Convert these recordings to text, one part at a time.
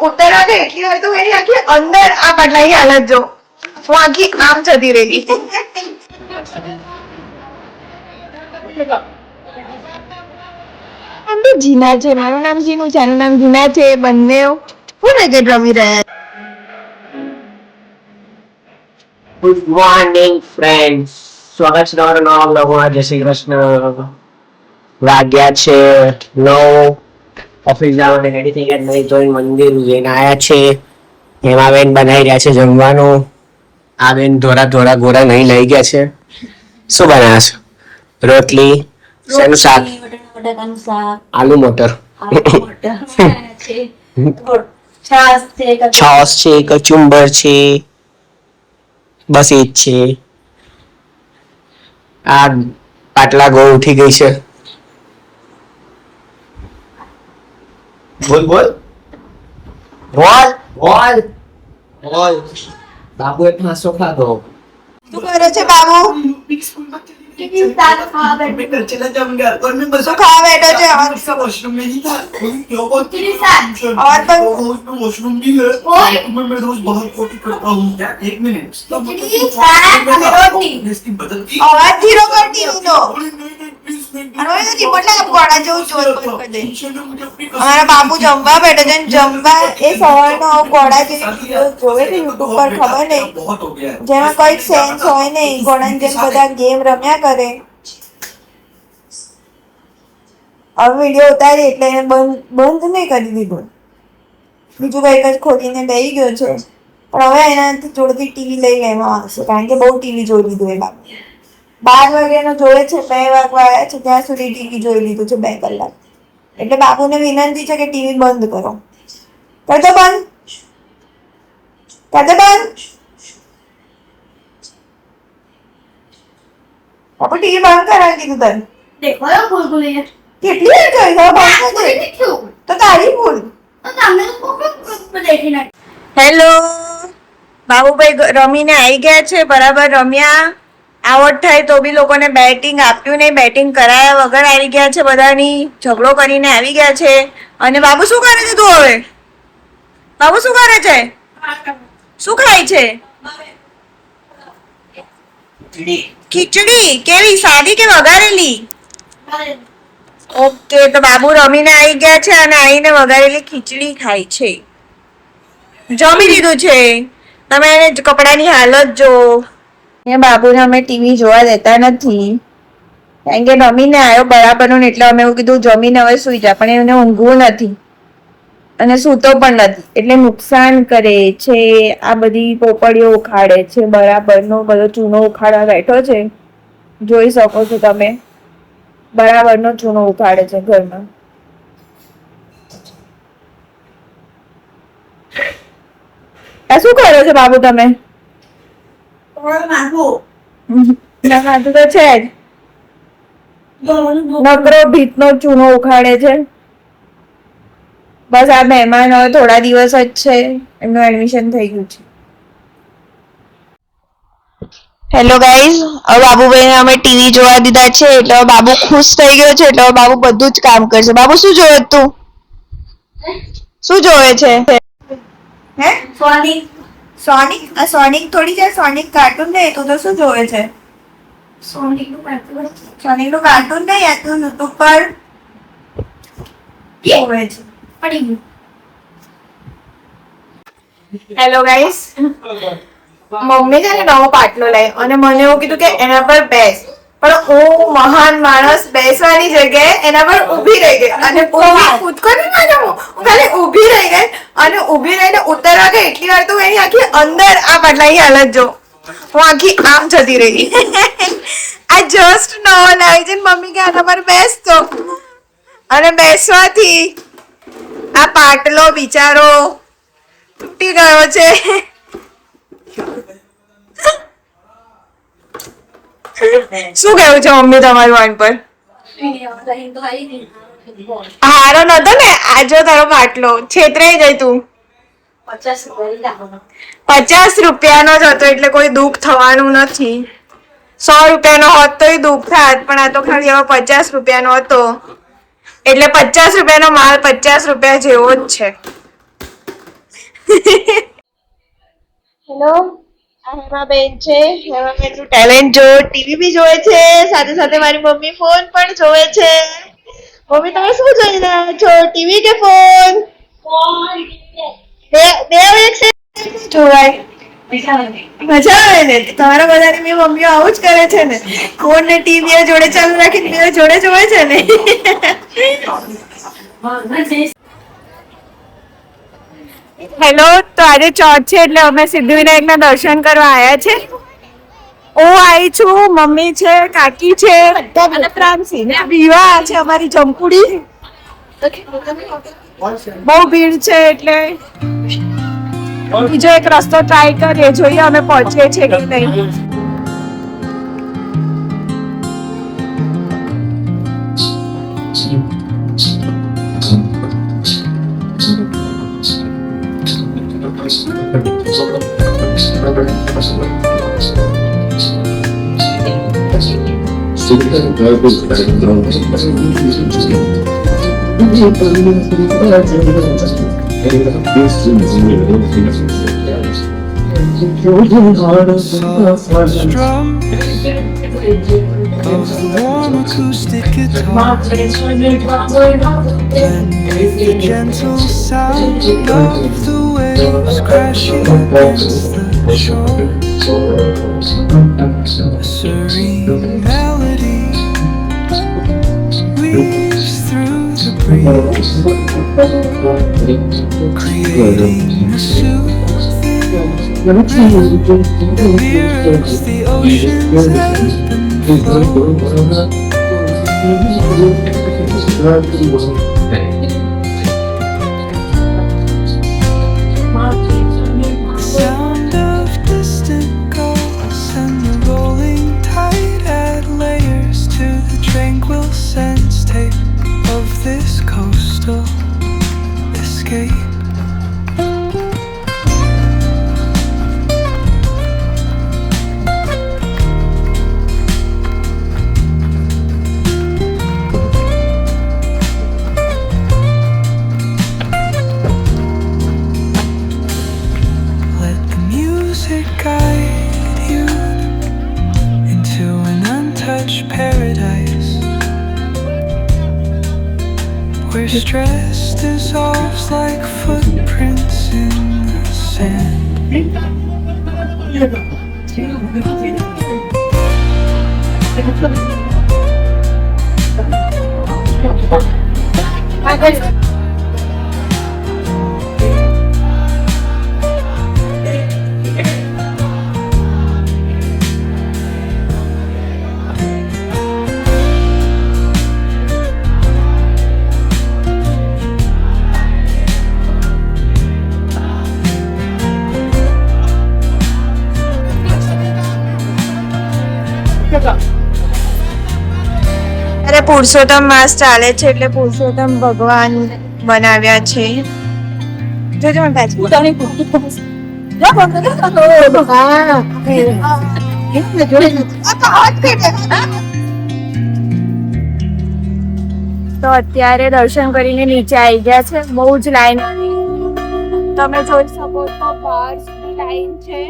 ઉતરવા ગઈ એટલી વાર તો એની આખી અંદર આ પાટલાની હાલત જો હું આખી આમ જતી રહી. આમ તો જીના છે, મારું નામ જીનું છે, આનું નામ જીના છે, બંને હું ક્રિકેટ રમી રહ્યા. ગુડ મોર્નિંગ ફ્રેન્ડ્સ, સ્વાગત છે તમારું નવા બ્લોગમાં. જય શ્રી કૃષ્ણ. વાગ્યા છે 9. ઓફિસ જવાનું રેડી થઈ ગયા, નહીં તો મંદિર જઈને આવ્યા છે. એમાં બેન બનાવી રહ્યા છે જમવાનું. આ બેન ધોરા ધોરા ગોરા નહીં લઈ ગયા છે. શું બનાવ્યા છે? રોટલી, શેનું શાક? બટાકાનું શાક, આલુ મટર, છાશ છે, છાશ છે, કચુંબર છે, બસ એ જ છે. આ પાટલા ગોળ ઉઠી ગઈ છે. બોલ બોલ બોલ બોલ બોલ. બાબુ એક માસો ખાધો. શું કરે છે બાબુ? શું ખાવા બેઠો છે? वॉशरूम में नहीं था और वॉशरूम भी है मैं रोज बाहर पोटी करता हूँ. एक मिनट इसकी बदलती अवाज धीरो करती हूँ तो અને રિમોટ લાગે ગોળા જેવું જોર કરી દે. અમારા બાપુ જમવા બેઠો છે, જમવા એ સવારનો ગોળા જેવી જોવે છે યુટ્યુબ પર, ખબર નહીં बहुत हो गया है. જેમાં કઈ સેન્સ હોય નહીં. ગોળાની જેમ બધા ગેમ રમ્યા કરે. હવે વિડીયો ઉતારી એટલે એને બંધ નહીં કરી દીધું. બીજું કંઈક જ ખોલીને બેસી ગયો છે, પણ હવે એનાથી જોડતી ટીવી લઈ લેવામાં આવશે, કારણ કે બહુ ટીવી જોઈ લીધું એ બાપુ. 12 વાગ્યાનો જોવે છે, 2 વાગવા આવ્યા છે ત્યાં સુધી ટીવી જોઈ લીધું છે 2 કલાક. એટલે બાપુને વિનંતી છે કે ટીવી બંધ કરો. કરતો બંધ, કરતો બંધ. બાપુ ટીવી બંધ કરાવી દીધું તને. देखो यार गुलगुले કેટલી વાર કહી દો બંધ કરી દે. क्यों તો તારી ભૂલ. तो सामने तो देखी ना. હેલો, બાબુભાઈ રમીને આવી ગયા છે, બરાબર રમ્યા. આઉટ થાય તો બી લોકોને બેટિંગ આપ્યું નહીં, બેટિંગ કરાયા વગર આવી ગયા છે, બધાની ઝઘડો કરીને આવી ગયા છે. અને બાબુ શું કરે છે તું હવે? બાબુ શું કરે છે? શું ખાય છે? ખીચડી. કેવી, સાદી કે વઘારેલી? ઓકે, તો બાબુ રમીને આવી ગયા છે અને આવીને વઘારેલી ખીચડી ખાય છે. જમી લીધું છે. તમે એને કપડાની હાલત જો. એ બાબુને અમે ટીવી જોવા દેતા નથી, કારણ કે રમીને આવ્યો બરાબરનું, એટલે અમે એવું કીધું જમીને હવે સુઈ જા, પણ એને ઊંઘવું નથી અને સૂતો પણ નથી, એટલે નુકસાન કરે છે. આ બધી પોપડીઓ ઉખાડે છે, બરાબરનો બધો ચૂનો ઉખાડવા બેઠો છે. જોઈ શકો છો તમે, બરાબરનો ચૂનો ઉખાડે છે ઘરમાં. આ શું કરો છો બાબુ તમે? માથું તો છે જ, નકરો ભીતનો ચૂનો ઉખાડે છે. બસ આ મહેમાન હવે થોડા દિવસ જ છે, એમનું એડમિશન થઈ ગયું છે. હેલો ગાઈઝ, હવે બાબુભાઈને અમે ટીવી જોવા દીધા છે, એટલે હવે બાબુ ખુશ થઈ ગયો છે, એટલે હવે બાબુ બધું જ કામ કરશે. બાબુ શું જોવે તું? શું જોવે છે? હે सोनिक સોનિક? આ સોનિક થોડી છે, સોનિક કાર્ટૂન નહીં. તું તો શું જોવે છે? सोनिक નું કાર્ટૂન સોનિક નું કાર્ટૂન નહીં, આ તું યુટ્યુબ પર જોવે છે. પડી ગયું. હેલો ગાઈસ, મમ્મી છે ને નવો પાટલો લાવી અને મને એવું કીધું કે એના પર બેસ, પણ હું મહાન માણસ બેસવાની જગ્યાએ એના પર ઊભી રહી ગઈ અને કૂદકો નહીં માર્યો, હું ખાલી ઊભી રહી ગઈ અને ઊભી રહીને ઉતરવા ગઈ એટલી વાર તો એની આખી અંદર આ પાટલાની હાલત જો હું આખી આમ જતી રહી. આ જસ્ટ નવો લાવી છે, મમ્મી કે આના પર બેસતો, અને બેસવાથી આ પાટલો બિચારો તૂટી ગયો છે. શું કેવું છે મમ્મી તમારું આન પર? હારો નતો ને આજો તારો પાટલો, છેતરાઈ ગઈ તું. 50 રૂપિયાનો જ હતો, એટલે કોઈ દુઃખ થવાનું નથી. 100 રૂપિયાનો હોત તો દુઃખ થાત, પણ આ તો ખાલી હવે 50 રૂપિયાનો હતો, એટલે 50 રૂપિયાનો માલ 50 રૂપિયા જેવો જ છે. હેલો, આ હેમાબેન છે. હેમાબેનનું ટેલેન્ટ જો ટીવી બી જોવે છે, સાથે સાથે મારી મમ્મી ફોન પણ જોવે છે. મમ્મી તમે શું જોઈ રહ્યા છો, ટીવી કે ફોન? બે એક છે જોવાય. મજા આવે ને. તમારા બધાની મેં મમ્મીઓ આવું જ કરે છે ને, ફોન ને ટીવી જોડે ચાલુ રાખીને બે જોડે જોવે છે ને. હેલો, તો આજે ચોથ છે એટલે અમે સિદ્ધિવિનાયકના દર્શન કરવા આવ્યા છે. હું આવી છું, મમ્મી છે, કાકી છે અને પ્રાંસી ને વિવાહ છે અમારી જમકુડી. બહુ ભીડ છે એટલે બીજો એક રસ્તો ટ્રાય કરીએ, જોઈએ અમે પહોંચીએ છીએ કે નહીં. Strum of the warm acoustic guitar and the gentle sound of the waves crashing against the shore. A serene melody weaves through the breeze, creating a soothing that mirrors the ocean's ebb and flow. The sound of distant gulls and the rolling tide add layers to the tranquil sense tape of this coastal escape. Let the music guide you into an untouched paradise where stress dissolves like footprints in the sand. અરે પુરુષોત્તમ માસ ચાલે છે એટલે પુરુષોત્તમ ભગવાન બનાવ્યા છે. જોજો મને પાછું. તો અત્યારે દર્શન કરીને નીચે આવી ગયા છે. બહુ જ લાઈન, તમે જોઈ શકો તો બહાર સુધી લાઈન છે.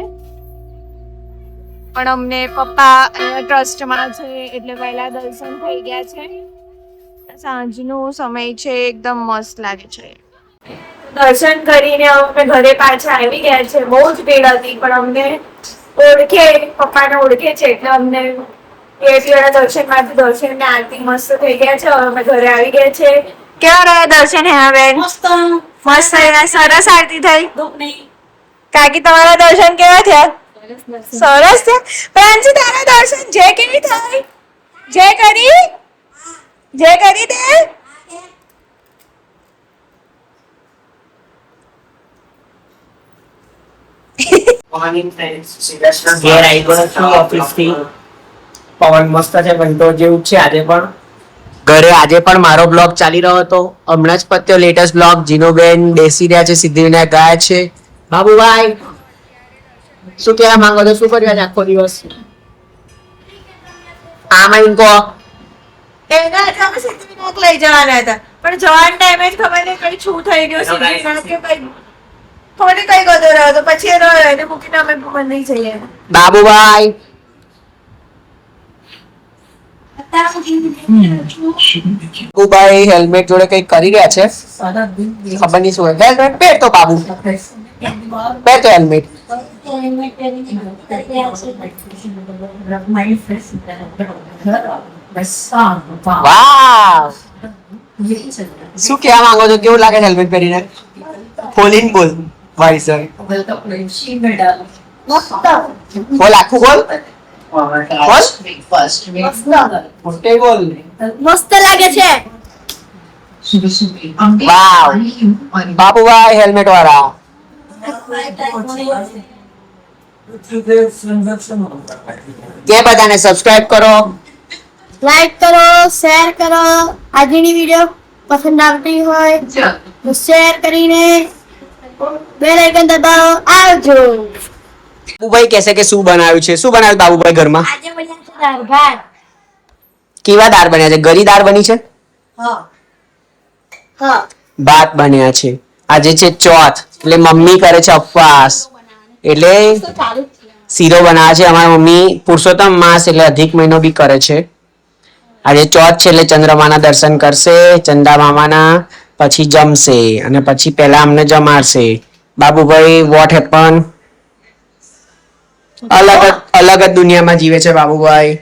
પણ અમને પપ્પા ટ્રસ્ટમાં છે એટલે પહેલા દર્શન થઈ ગયા છે. સાંજનો સમય છે, એકદમ મસ્ત લાગે છે. દર્શન કરીને અમે ઘરે પાછા આવી ગયા છે. બહુ જ ભીડ હતી પણ અમને ઓળખે, પપ્પાને ઓળખે છે એટલે અમને એટીવાળા દર્શનમાંથી દર્શન ને આરતી મસ્ત થઈ ગયા છે. હવે અમે ઘરે આવી ગયા છે. કેવા રહ્યા દર્શન હેમાબેન? મસ્ત રહ્યા, સરસ આરતી થઈ. કાકી તમારા દર્શન કેવા થયા? સરસ છે. પ્રાંસી તારા દર્શન જે કેવી થઈ? જે કરી દે. મોર્નિંગ ફ્રેન્ડ્સ, ઘેર આવી ગયો છું ઓફિસથી. પવન મસ્ત છે પણ તો જેવું છે આજે પણ ઘરે. આજે પણ મારો બ્લોગ ચાલી રહ્યો હતો. હમણાં જ પત્યો લેટેસ્ટ બ્લોગ. જીનોબેન બેસી રહ્યા છે, સિદ્ધિવિનાયક ગયા છે. બાબુભાઈ શું કહેવા માંગો છો? શું કર્યું આજે આખો દિવસ? આમાં ઇનકો એના અમે સિદ્ધિવિનાયક લઈ જવાના હતા પણ જવાના ટાઈમે જ ખબર નહીં કઈ શું થઈ ગયું. સિદ્ધિવિનાયક કે કઈ થોડી કઈ ગયો રહ્યો તો પછી એ રહ્યો એને મૂકીને અમે બંને જઈએ. બાબુભાઈ બાબુભાઈ હેલ્મેટ જોડે કઈ કરી રહ્યા છે, ખબર નહીં શું. હેલ્મેટ પહેર તો બાબુ, પહેર તો હેલ્મેટ. વાવ, શું કહેવા માંગો છો? કેવું લાગે હેલ્મેટ પહેરીને? ખોલીને બોલ ભાઈ સર, બોલ આખું બોલ, બોલ મોટે બોલ. મસ્ત લાગે છે. વાવ, બાબુભાઈ હેલ્મેટ વાળા. કે બધાને સબસ્ક્રાઇબ કરો, લાઈક કરો, શેર કરો. આજની વિડીયો પસંદ આવતી હોય તો શેર કરીને બેલ આઇકન દબાવો. આવજો. બાબુભાઈ કહેશે કે શું બનાવ્યું છે. શું બનાવ્યું બાબુભાઈ ઘરમાં? આજે બન્યા છે દાળ ભાત. કેવા દાળ બન્યા છે? ગરી દાળ બની છે, હા, ભાત બન્યા છે. આજે છે ચોથ એટલે મમ્મી કરે છે ઉપવાસ એટલે શીરો બનાવે છે. અમારા મમ્મી પુરુષોત્તમ માસ એટલે અધિક મહિનો બી કરે છે. આજે ચોથ છે એટલે ચંદ્રમાના દર્શન કરશે, ચંદા મામાના, પછી જમશે અને પછી પહેલા અમને જમાડશે. બાબુભાઈ વોટ હેપન, અલગ જ દુનિયામાં જીવે છે બાબુભાઈ.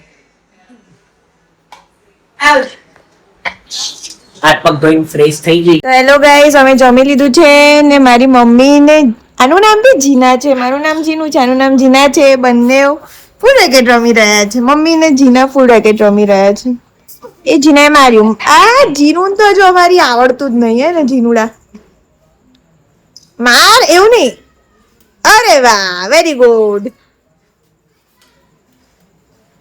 હાથ પગ ધોઈને ફ્રેશ થઈ જઈ. તો હેલો ગાઈઝ, અમે જમી લીધું છે ને મારી મમ્મી ને આનું નામ બી જીના છે, મારું નામ જીનું છે, આનું નામ જીના છે. બંને ફૂલ રેકેટ રમી રહ્યા છે. મમ્મી ને જીના ફૂલ રેકેટ રમી રહ્યા છે. એ જીનાએ માર્યું. આ જીનું તો જો અમારી આવડતું જ નહીં હે ને જીનુડા. માર એવું નહીં. અરે વાહ, વેરી ગુડ.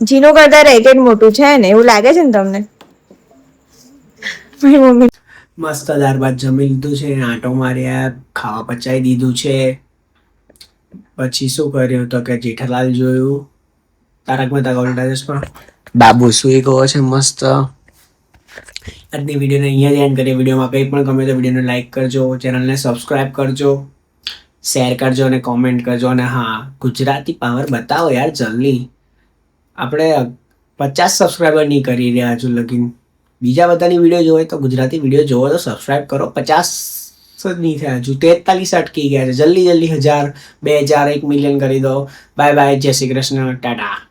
જીનો કરતા રેકેટ મોટું છે ને એવું લાગે છે ને તમને? મારી મમ્મી મસ્ત દાળ ભાત જમી લીધું છે, આંટો માર્યા, ખાવા પચાવી દીધું છે. પછી શું કર્યું તો કે જેઠાલાલ જોયું, તારક મહેતા કા ઉલ્ટા ચશ્મા. બાબુ સુઈ ગયો છે મસ્ત. આજની વિડીયોને અહીંયા જ એન્ડ કરીએ. વિડીયોમાં કંઈ પણ ગમે તો વિડીયોને લાઈક કરજો, ચેનલને સબસ્ક્રાઇબ કરજો, શેર કરજો અને કોમેન્ટ કરજો. અને હા, ગુજરાતી પાવર બતાવો યાર જલ્દી. આપણે 50 સબસ્ક્રાઈબર નહીં કરી રહ્યા હજુ લગીન. બીજા બધાની વિડીયો જોવે તો ગુજરાતી વિડીયો જોવો તો સબસ્ક્રાઇબ કરો. 50 જ નહીં થયા હજુ, 43 અટકી ગયા છે. જલ્દી 1000, 2000, 1 મિલિયન કરી દો. બાય બાય, જય શ્રી કૃષ્ણ, ટાટા.